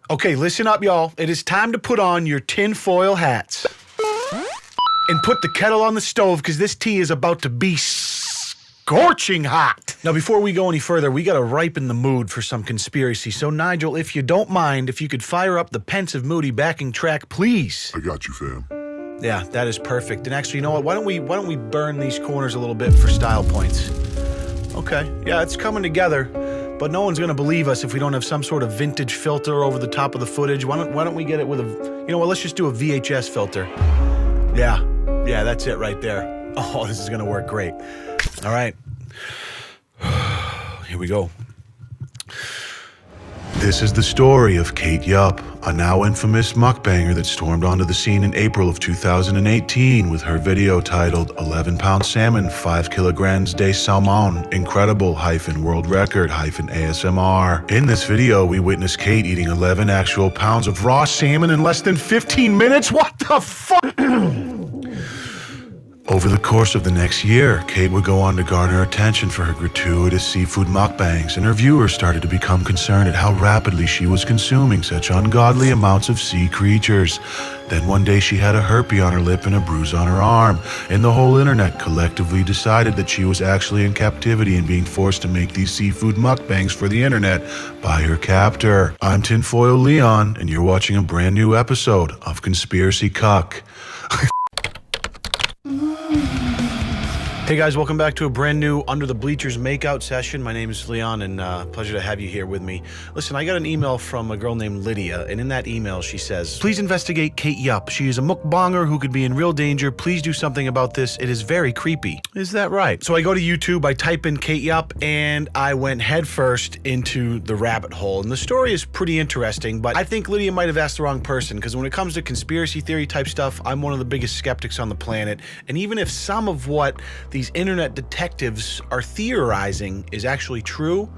Okay, listen up, y'all. It is time to put on your tinfoil hats. And put the kettle on the stove, because this tea is about to be scorching hot. Now, before we go any further, we gotta ripen the mood for some conspiracy. So, Nigel, if you don't mind, if you could fire up the pensive, moody backing track, please. I got you, fam. Yeah, that is perfect. And actually, you know what? Why don't we burn these corners a little bit for style points? Okay, yeah, it's coming together. But no one's gonna believe us if we don't have some sort of vintage filter over the top of the footage. Why don't we get it with a, you know what, let's just do a VHS filter. Yeah, that's it right there. Oh, this is gonna work great. All right, here we go. This is the story of Kate Yupp, a now infamous mukbanger that stormed onto the scene in April of 2018 with her video titled 11-pound salmon, 5 kilograms de salmon, incredible -world record -ASMR. In this video, we witness Kate eating 11 actual pounds of raw salmon in less than 15 minutes. What the fuck? Over the course of the next year, Kate would go on to garner attention for her gratuitous seafood mukbangs, and her viewers started to become concerned at how rapidly she was consuming such ungodly amounts of sea creatures. Then one day she had a herpes on her lip and a bruise on her arm, and the whole internet collectively decided that she was actually in captivity and being forced to make these seafood mukbangs for the internet by her captor. I'm Tinfoil Leon, and you're watching a brand new episode of Conspiracy Cuck. Hey guys, welcome back to a brand new Under the Bleachers makeout session. My name is Leon, and pleasure to have you here with me. Listen, I got an email from a girl named Lydia, and in that email she says, "Please investigate Kate Yupp. She is a mukbanger who could be in real danger. Please do something about this. It is very creepy." Is that right? So I go to YouTube, I type in Kate Yupp, and I went headfirst into the rabbit hole. And the story is pretty interesting, but I think Lydia might have asked the wrong person, because when it comes to conspiracy theory type stuff, I'm one of the biggest skeptics on the planet. And even if some of what these internet detectives are theorizing is actually true,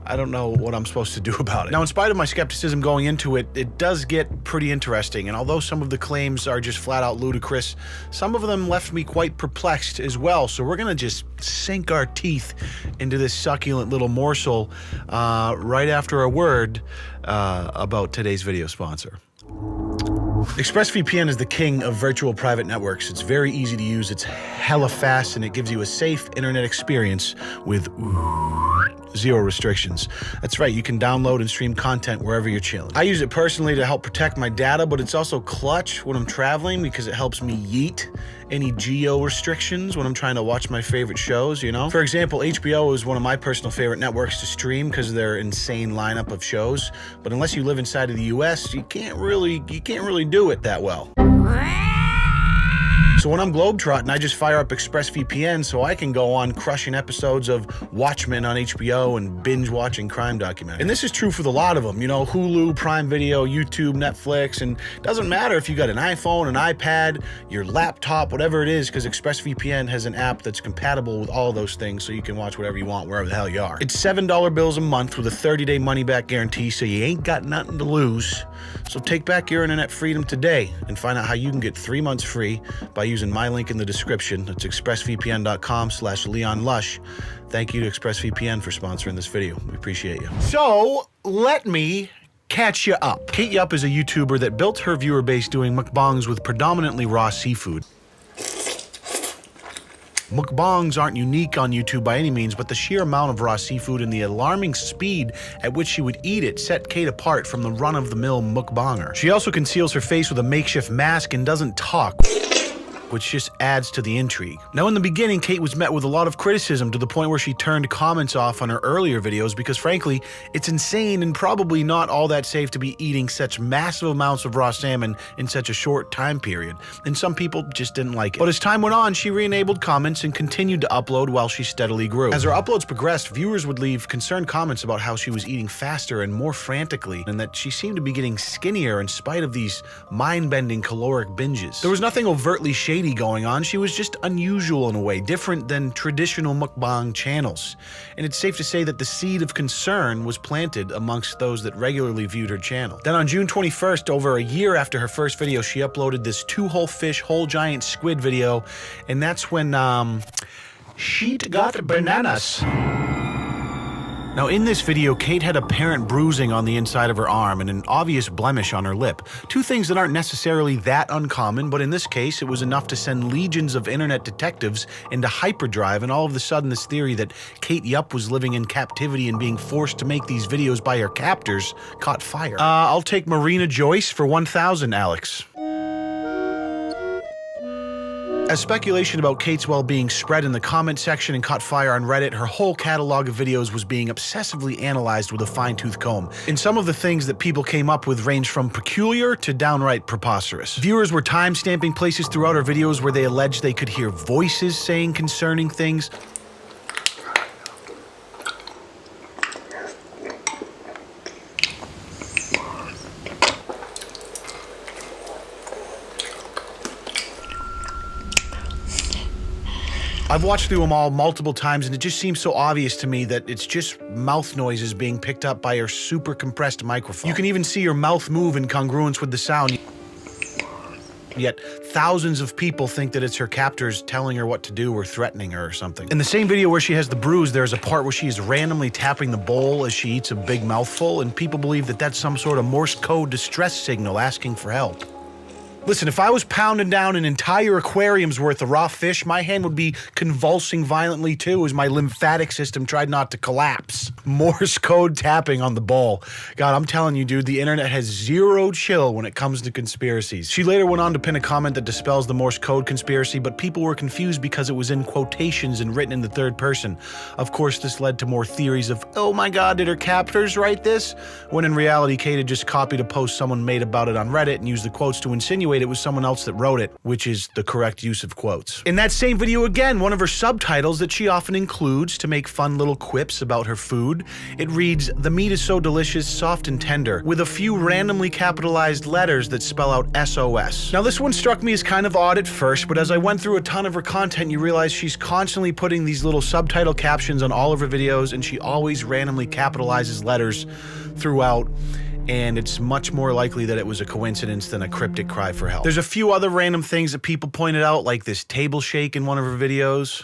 I don't know what I'm supposed to do about it. Now, in spite of my skepticism going into it, it does get pretty interesting, and although some of the claims are just flat out ludicrous, some of them left me quite perplexed as well. So we're gonna just sink our teeth into this succulent little morsel right after a word about today's video sponsor. ExpressVPN is the king of virtual private networks. It's very easy to use, it's hella fast, and it gives you a safe internet experience with zero restrictions. That's right, you can download and stream content wherever you're chilling. I use it personally to help protect my data, but it's also clutch when I'm traveling because it helps me yeet any geo restrictions when I'm trying to watch my favorite shows, you know? For example, HBO is one of my personal favorite networks to stream because of their insane lineup of shows, but unless you live inside of the US, you can't really do it that well. So when I'm globetrotting, I just fire up ExpressVPN so I can go on crushing episodes of Watchmen on HBO and binge watching crime documentaries. And this is true for the lot of them, you know, Hulu, Prime Video, YouTube, Netflix, and it doesn't matter if you got an iPhone, an iPad, your laptop, whatever it is, because ExpressVPN has an app that's compatible with all those things so you can watch whatever you want wherever the hell you are. It's $7 bills a month with a 30-day money-back guarantee, so you ain't got nothing to lose. So take back your internet freedom today and find out how you can get 3 months free by using my link in the description. It's expressvpn.com/LeonLush. Thank you to ExpressVPN for sponsoring this video. We appreciate you. So let me catch you up. Kate Yupp is a YouTuber that built her viewer base doing mukbangs with predominantly raw seafood. Mukbangs aren't unique on YouTube by any means, but the sheer amount of raw seafood and the alarming speed at which she would eat it set Kate apart from the run-of-the-mill mukbanger. She also conceals her face with a makeshift mask and doesn't talk, which just adds to the intrigue. Now, in the beginning, Kate was met with a lot of criticism to the point where she turned comments off on her earlier videos because, frankly, it's insane and probably not all that safe to be eating such massive amounts of raw salmon in such a short time period, and some people just didn't like it. But as time went on, she re-enabled comments and continued to upload while she steadily grew. As her uploads progressed, viewers would leave concerned comments about how she was eating faster and more frantically, and that she seemed to be getting skinnier in spite of these mind-bending caloric binges. There was nothing overtly shady going on. She was just unusual in a way, different than traditional mukbang channels. And it's safe to say that the seed of concern was planted amongst those that regularly viewed her channel. Then on June 21st, over a year after her first video, she uploaded this 2 whole fish, whole giant squid video, and that's when she'd got bananas. Now in this video, Kate had apparent bruising on the inside of her arm and an obvious blemish on her lip. Two things that aren't necessarily that uncommon, but in this case it was enough to send legions of internet detectives into hyperdrive, and all of a sudden this theory that Kate Yupp was living in captivity and being forced to make these videos by her captors caught fire. I'll take Marina Joyce for 1,000, Alex. As speculation about Kate's well-being spread in the comment section and caught fire on Reddit, her whole catalog of videos was being obsessively analyzed with a fine-tooth comb. And some of the things that people came up with ranged from peculiar to downright preposterous. Viewers were time-stamping places throughout her videos where they alleged they could hear voices saying concerning things. I've watched through them all multiple times, and it just seems so obvious to me that it's just mouth noises being picked up by her super compressed microphone. You can even see her mouth move in congruence with the sound. Yet thousands of people think that it's her captors telling her what to do or threatening her or something. In the same video where she has the bruise, there's a part where she is randomly tapping the bowl as she eats a big mouthful, and people believe that that's some sort of Morse code distress signal asking for help. Listen, if I was pounding down an entire aquarium's worth of raw fish, my hand would be convulsing violently too as my lymphatic system tried not to collapse. Morse code tapping on the bowl. God, I'm telling you, dude, the internet has zero chill when it comes to conspiracies. She later went on to pin a comment that dispels the Morse code conspiracy, but people were confused because it was in quotations and written in the third person. Of course, this led to more theories of, oh my God, did her captors write this? When in reality, Kate had just copied a post someone made about it on Reddit and used the quotes to insinuate it was someone else that wrote it, which is the correct use of quotes. In that same video again, one of her subtitles that she often includes to make fun little quips about her food, it reads, "The meat is so delicious, soft and tender," with a few randomly capitalized letters that spell out SOS. Now this one struck me as kind of odd at first, but as I went through a ton of her content, you realize she's constantly putting these little subtitle captions on all of her videos, and she always randomly capitalizes letters throughout. And it's much more likely that it was a coincidence than a cryptic cry for help. There's a few other random things that people pointed out, like this table shake in one of her videos.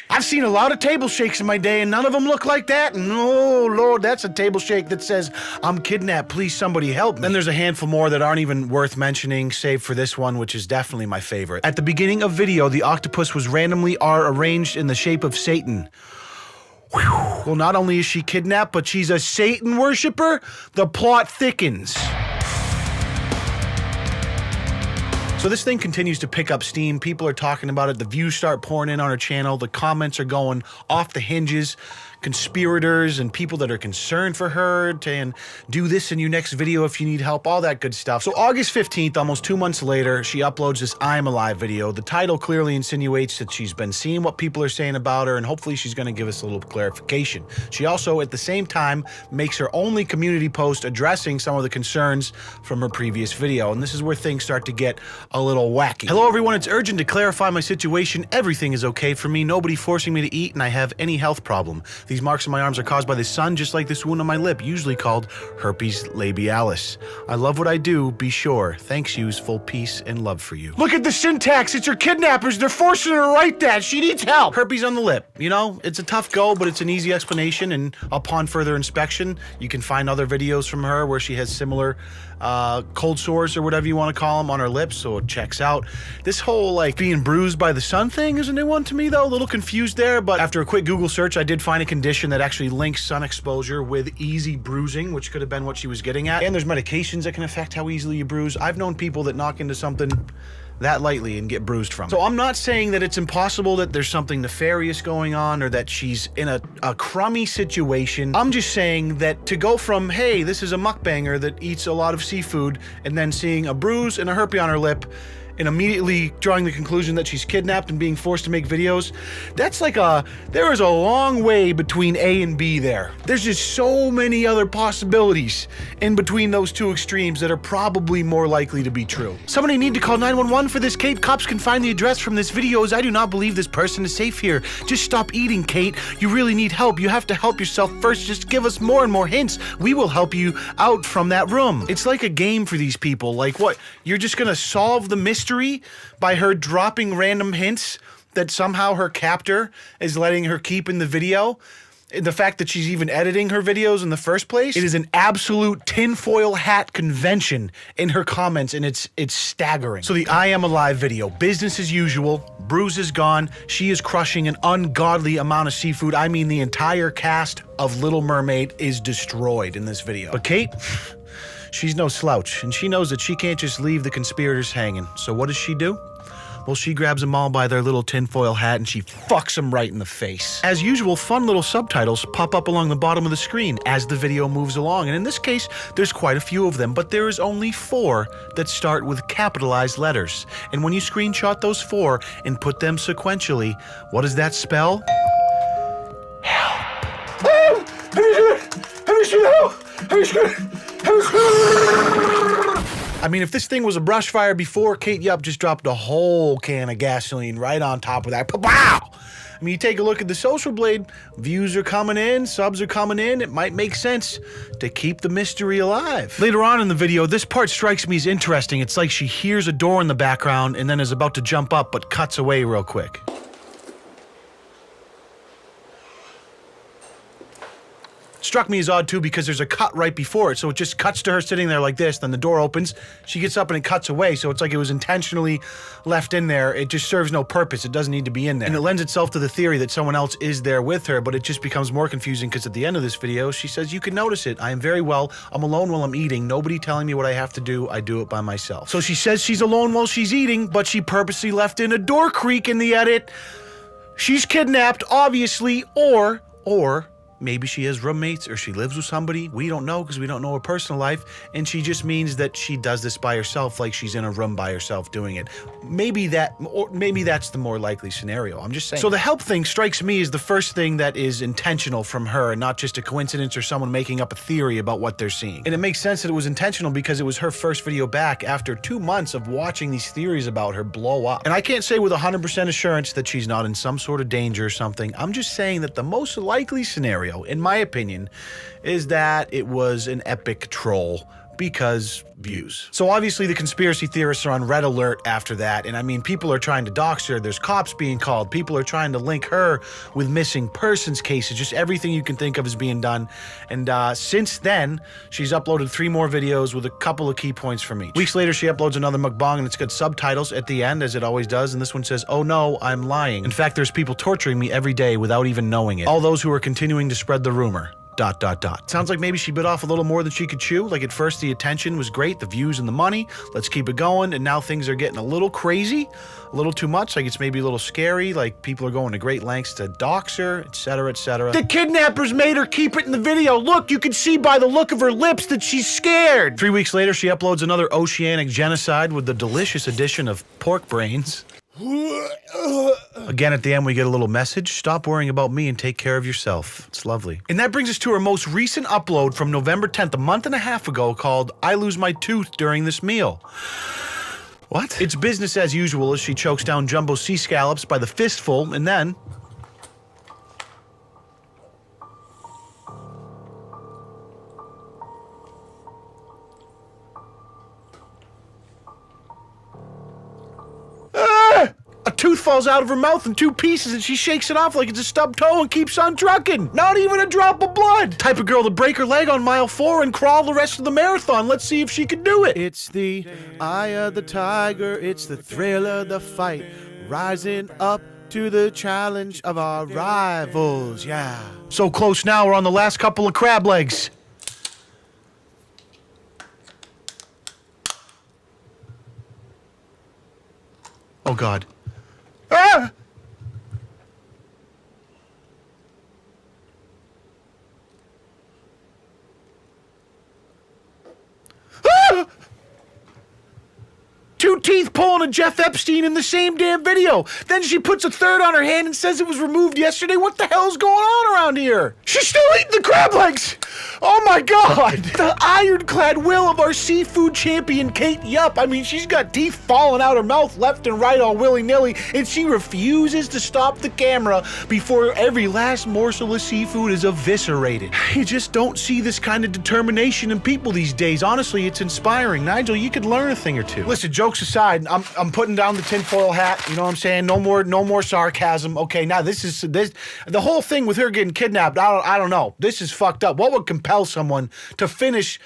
I've seen a lot of table shakes in my day, and none of them look like that. And oh, Lord, that's a table shake that says, "I'm kidnapped, please somebody help me." Then there's a handful more that aren't even worth mentioning, save for this one, which is definitely my favorite. At the beginning of video, the octopus was randomly arranged in the shape of Satan. Well, not only is she kidnapped, but she's a Satan worshiper. The plot thickens. So this thing continues to pick up steam. People are talking about it. The views start pouring in on her channel. The comments are going off the hinges. Conspirators and people that are concerned for her and do this in your next video if you need help, all that good stuff. So August 15th, almost 2 months later, she uploads this I'm Alive video. The title clearly insinuates that she's been seeing what people are saying about her, and hopefully she's going to give us a little clarification. She also, at the same time, makes her only community post addressing some of the concerns from her previous video, and this is where things start to get a little wacky. Hello everyone, it's urgent to clarify my situation. Everything is okay for me, nobody forcing me to eat, and I have any health problem. These marks on my arms are caused by the sun, just like this wound on my lip, usually called herpes labialis. I love what I do, be sure. Thanks yous, full peace and love for you. Look at the syntax, it's her kidnappers, they're forcing her to write that, she needs help. Herpes on the lip, you know, it's a tough go, but it's an easy explanation, and upon further inspection, you can find other videos from her where she has similar cold sores or whatever you want to call them on her lips, so it checks out. This whole like being bruised by the sun thing is a new one to me though, a little confused there, but after a quick Google search I did find a condition that actually links sun exposure with easy bruising, which could have been what she was getting at. And there's medications that can affect how easily you bruise. I've known people that knock into something that lightly and get bruised from it. So I'm not saying that it's impossible that there's something nefarious going on or that she's in a crummy situation. I'm just saying that to go from, hey, this is a mukbanger that eats a lot of seafood, and then seeing a bruise and a herpes on her lip, and immediately drawing the conclusion that she's kidnapped and being forced to make videos, that's like there is a long way between A and B there. There's just so many other possibilities in between those two extremes that are probably more likely to be true. Somebody need to call 911 for this, Kate. Cops can find the address from this video, as I do not believe this person is safe here. Just stop eating, Kate. You really need help. You have to help yourself first. Just give us more and more hints. We will help you out from that room. It's like a game for these people. Like what? You're just gonna solve the mystery by her dropping random hints that somehow her captor is letting her keep in the video? the fact that she's even editing her videos in the first place. It is an absolute tinfoil hat convention in her comments, and it's staggering. So the I Am Alive video, business as usual, Bruce is gone, she is crushing an ungodly amount of seafood. I mean, the entire cast of Little Mermaid is destroyed in this video. But Kate, she's no slouch, and she knows that she can't just leave the conspirators hanging. So what does she do? Well, she grabs them all by their little tinfoil hat and she fucks them right in the face. As usual, fun little subtitles pop up along the bottom of the screen as the video moves along, and in this case, there's quite a few of them, but there is only 4 that start with capitalized letters. And when you screenshot those 4 and put them sequentially, what does that spell? Help! I mean, if this thing was a brush fire before, Kate Yup just dropped a whole can of gasoline right on top of that. Wow! I mean, you take a look at the Social Blade, views are coming in, subs are coming in, it might make sense to keep the mystery alive. Later on in the video, this part strikes me as interesting. It's like she hears a door in the background and then is about to jump up, but cuts away real quick. Struck me as odd too because there's a cut right before it, so it just cuts to her sitting there like this, then the door opens, she gets up and it cuts away, so it's like it was intentionally left in there. It just serves no purpose, it doesn't need to be in there. And it lends itself to the theory that someone else is there with her, but it just becomes more confusing because at the end of this video, she says, "You can notice it, I am very well, I'm alone while I'm eating, nobody telling me what I have to do, I do it by myself." So she says she's alone while she's eating, but she purposely left in a door creak in the edit. She's kidnapped, obviously, or maybe she has roommates or she lives with somebody. We don't know because we don't know her personal life, and she just means that she does this by herself, like she's in a room by herself doing it. Maybe that's the more likely scenario. I'm just saying. So the help thing strikes me as the first thing that is intentional from her and not just a coincidence or someone making up a theory about what they're seeing. And it makes sense that it was intentional because it was her first video back after 2 months of watching these theories about her blow up. And I can't say with 100% assurance that she's not in some sort of danger or something. I'm just saying that the most likely scenario, in my opinion, is that it was an epic troll because views. So obviously the conspiracy theorists are on red alert after that, and I mean, people are trying to dox her, there's cops being called, people are trying to link her with missing persons cases, just everything you can think of is being done. And since then, she's uploaded 3 more videos with a couple of key points from each. Weeks later, she uploads another mukbang and it's got subtitles at the end, as it always does, and this one says, "Oh no, I'm lying. In fact, there's people torturing me every day without even knowing it. All those who are continuing to spread the rumor. ... Sounds like maybe she bit off a little more than she could chew. Like at first the attention was great, the views and the money, let's keep it going, and now things are getting a little crazy, a little too much, like it's maybe a little scary, like people are going to great lengths to dox her, etc, etc. The kidnappers made her keep it in the video. Look, you can see by the look of her lips that she's scared. 3 weeks later, she uploads another oceanic genocide with the delicious addition of pork brains. Again, at the end, we get a little message. Stop worrying about me and take care of yourself. It's lovely. And that brings us to her most recent upload from November 10th, a month and a half ago, called "I Lose My Tooth During This Meal." What? It's business as usual as she chokes down jumbo sea scallops by the fistful, and then... a tooth falls out of her mouth in 2 pieces and she shakes it off like it's a stubbed toe and keeps on trucking. Not even a drop of blood. Type of girl to break her leg on mile 4 and crawl the rest of the marathon. Let's see if she can do it. It's the eye of the tiger. It's the thrill of the fight. Rising up to the challenge of our rivals. Yeah. So close now. We're on the last couple of crab legs. Oh God. Ah! Ah! 2 teeth pulling a Jeff Epstein in the same damn video. Then she puts a third on her hand and says it was removed yesterday. What the hell's going on around here? She's still eating the crab legs. Oh my God! The ironclad will of our seafood champion, Kate Yup. I mean, she's got teeth falling out her mouth left and right all willy-nilly, and she refuses to stop the camera before every last morsel of seafood is eviscerated. You just don't see this kind of determination in people these days. Honestly, it's inspiring. Nigel, you could learn a thing or two. Listen, jokes aside, I'm putting down the tinfoil hat. You know what I'm saying? No more sarcasm. Okay, now this the whole thing with her getting kidnapped. I don't know. This is fucked up. What would compel someone to finish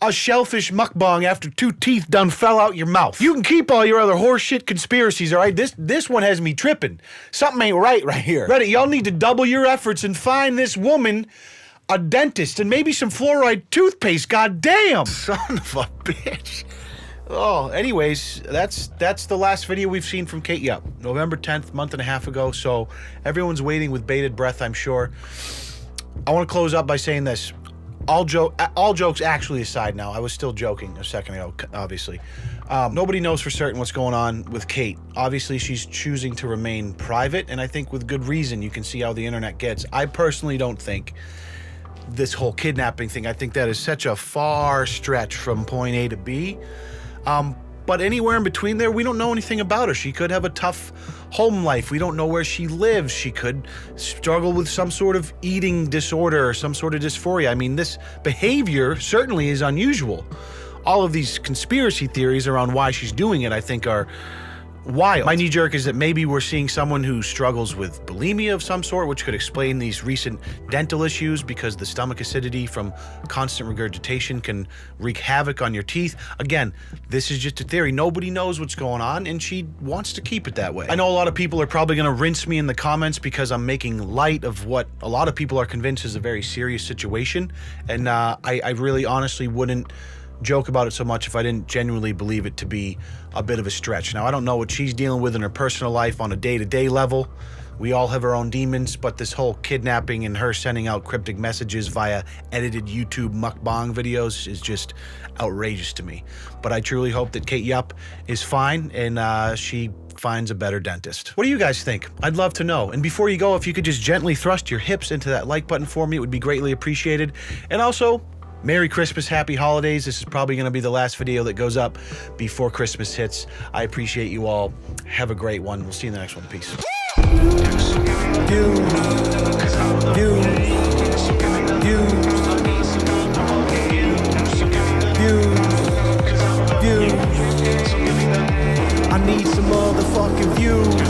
a shellfish mukbang after 2 teeth done fell out your mouth? You can keep all your other horseshit conspiracies, all right? This one has me tripping. Something ain't right here. Reddit, y'all need to double your efforts and find this woman a dentist and maybe some fluoride toothpaste. God damn. Son of a bitch. Oh, anyways, that's the last video we've seen from Kate Yup. November 10th, month and a half ago, so everyone's waiting with bated breath, I'm sure. I want to close up by saying this. All jokes actually aside now. I was still joking a second ago, obviously. Nobody knows for certain what's going on with Kate. Obviously, she's choosing to remain private, and I think with good reason. You can see how the internet gets. I personally don't think this whole kidnapping thing, I think that is such a far stretch from point A to B. But anywhere in between there, we don't know anything about her. She could have a tough home life. We don't know where she lives. She could struggle with some sort of eating disorder or some sort of dysphoria. I mean, this behavior certainly is unusual. All of these conspiracy theories around why she's doing it, I think, are wild. My knee jerk is that maybe we're seeing someone who struggles with bulimia of some sort, which could explain these recent dental issues, because the stomach acidity from constant regurgitation can wreak havoc on your teeth. Again, this is just a theory. Nobody knows what's going on, and she wants to keep it that way. I know a lot of people are probably going to rinse me in the comments because I'm making light of what a lot of people are convinced is a very serious situation, and I really honestly wouldn't joke about it so much if I didn't genuinely believe it to be a bit of a stretch. Now, I don't know what she's dealing with in her personal life on a day-to-day level. We all have our own demons, but this whole kidnapping and her sending out cryptic messages via edited YouTube mukbang videos is just outrageous to me. But I truly hope that Kate Yup is fine and she finds a better dentist. What do you guys think? I'd love to know. And before you go, if you could just gently thrust your hips into that like button for me, it would be greatly appreciated. And also, Merry Christmas, Happy Holidays. This is probably going to be the last video that goes up before Christmas hits. I appreciate you all. Have a great one. We'll see you in the next one. Peace. I need some motherfucking views.